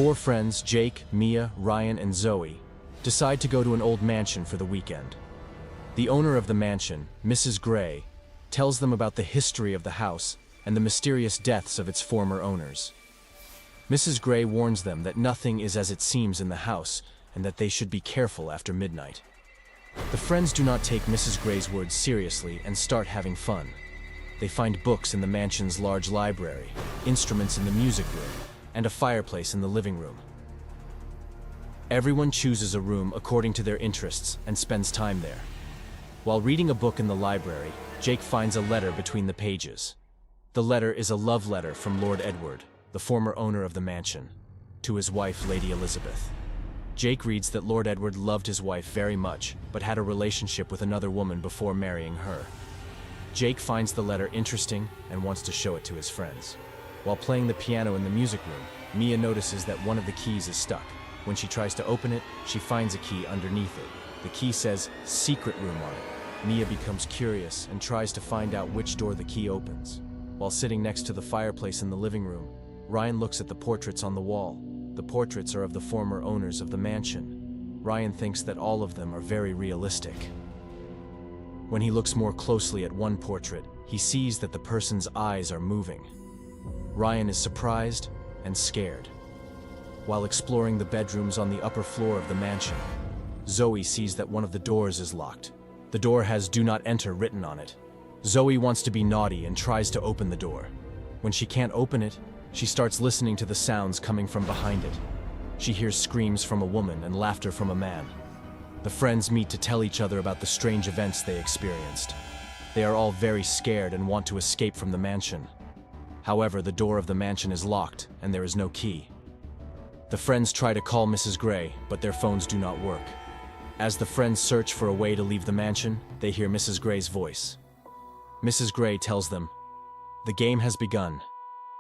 Four friends, Jake, Mia, Ryan, and Zoe, decide to go to an old mansion for the weekend. The owner of the mansion, Mrs. Gray, tells them about the history of the house and the mysterious deaths of its former owners. Mrs. Gray warns them that nothing is as it seems in the house and that they should be careful after midnight. The friends do not take Mrs. Gray's words seriously and start having fun. They find books in the mansion's large library, instruments in the music room, and a fireplace in the living room. Everyone chooses a room according to their interests and spends time there. While reading a book in the library, Jake finds a letter between the pages. The letter is a love letter from Lord Edward, the former owner of the mansion, to his wife, Lady Elizabeth. Jake reads that Lord Edward loved his wife very much, but had a relationship with another woman before marrying her. Jake finds the letter interesting and wants to show it to his friends. While playing the piano in the music room, Mia notices that one of the keys is stuck. When she tries to open it, she finds a key underneath it. The key says "secret room" on it. Mia becomes curious and tries to find out which door the key opens. While sitting next to the fireplace in the living room, Ryan looks at the portraits on the wall. The portraits are of the former owners of the mansion. Ryan thinks that all of them are very realistic. When he looks more closely at one portrait, he sees that the person's eyes are moving. Ryan is surprised and scared. While exploring the bedrooms on the upper floor of the mansion, Zoe sees that one of the doors is locked. The door has "Do Not Enter" written on it. Zoe wants to be naughty and tries to open the door. When she can't open it, she starts listening to the sounds coming from behind it. She hears screams from a woman and laughter from a man. The friends meet to tell each other about the strange events they experienced. They are all very scared and want to escape from the mansion. However, the door of the mansion is locked and there is no key. The friends try to call Mrs. Gray, but their phones do not work. As the friends search for a way to leave the mansion, they hear Mrs. Gray's voice. Mrs. Gray tells them, "The game has begun.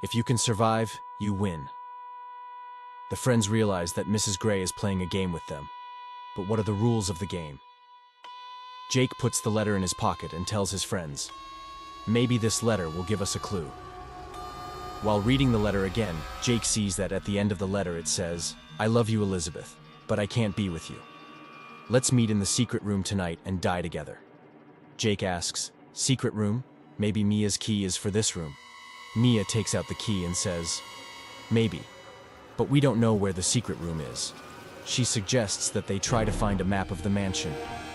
If you can survive, you win." The friends realize that Mrs. Gray is playing a game with them. But what are the rules of the game? Jake puts the letter in his pocket and tells his friends, "Maybe this letter will give us a clue." While reading the letter again, Jake sees that at the end of the letter it says, "I love you, Elizabeth, but I can't be with you. Let's meet in the secret room tonight and die together." Jake asks, "Secret room? Maybe Mia's key is for this room." Mia takes out the key and says, "Maybe, but we don't know where the secret room is." She suggests that they try to find a map of the mansion.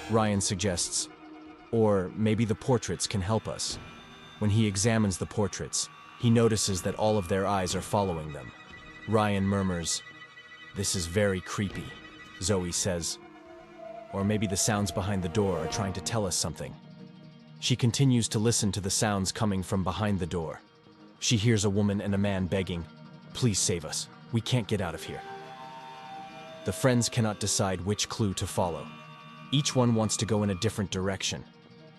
Ryan suggests, "Or maybe the portraits can help us." When he examines the portraits, he notices that all of their eyes are following them. Ryan murmurs, "This is very creepy." Zoe says, "Or maybe the sounds behind the door are trying to tell us something." She continues to listen to the sounds coming from behind the door. She hears a woman and a man begging, "Please save us. We can't get out of here." The friends cannot decide which clue to follow. Each one wants to go in a different direction,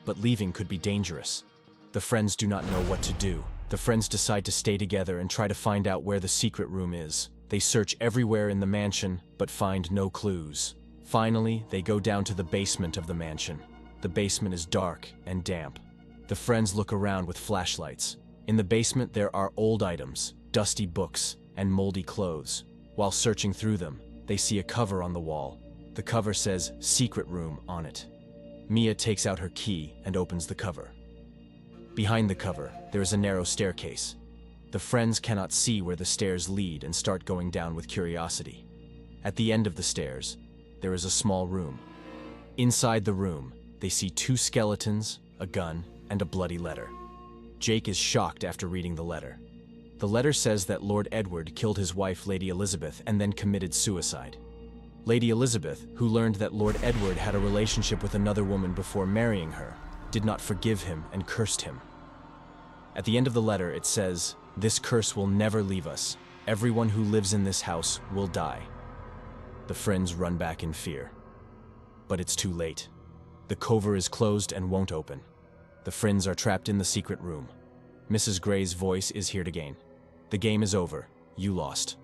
but leaving could be dangerous. The friends do not know what to do. The friends decide to stay together and try to find out where the secret room is. They search everywhere in the mansion, but find no clues. Finally, they go down to the basement of the mansion. The basement is dark and damp. The friends look around with flashlights. In the basement, there are old items, dusty books, and moldy clothes. While searching through them, they see a cover on the wall. The cover says "Secret Room" on it. Mia takes out her key and opens the cover. Behind the cover, there is a narrow staircase. The friends cannot see where the stairs lead and start going down with curiosity. At the end of the stairs, there is a small room. Inside the room, they see two skeletons, a gun, and a bloody letter. Jake is shocked after reading the letter. The letter says that Lord Edward killed his wife, Lady Elizabeth, and then committed suicide. Lady Elizabeth, who learned that Lord Edward had a relationship with another woman before marrying her, did not forgive him and cursed him. At the end of the letter, it says, "This curse will never leave us. Everyone who lives in this house will die." The friends run back in fear. But it's too late. The cover is closed and won't open. The friends are trapped in the secret room. Mrs. Gray's voice is heard again. "The game is over. You lost."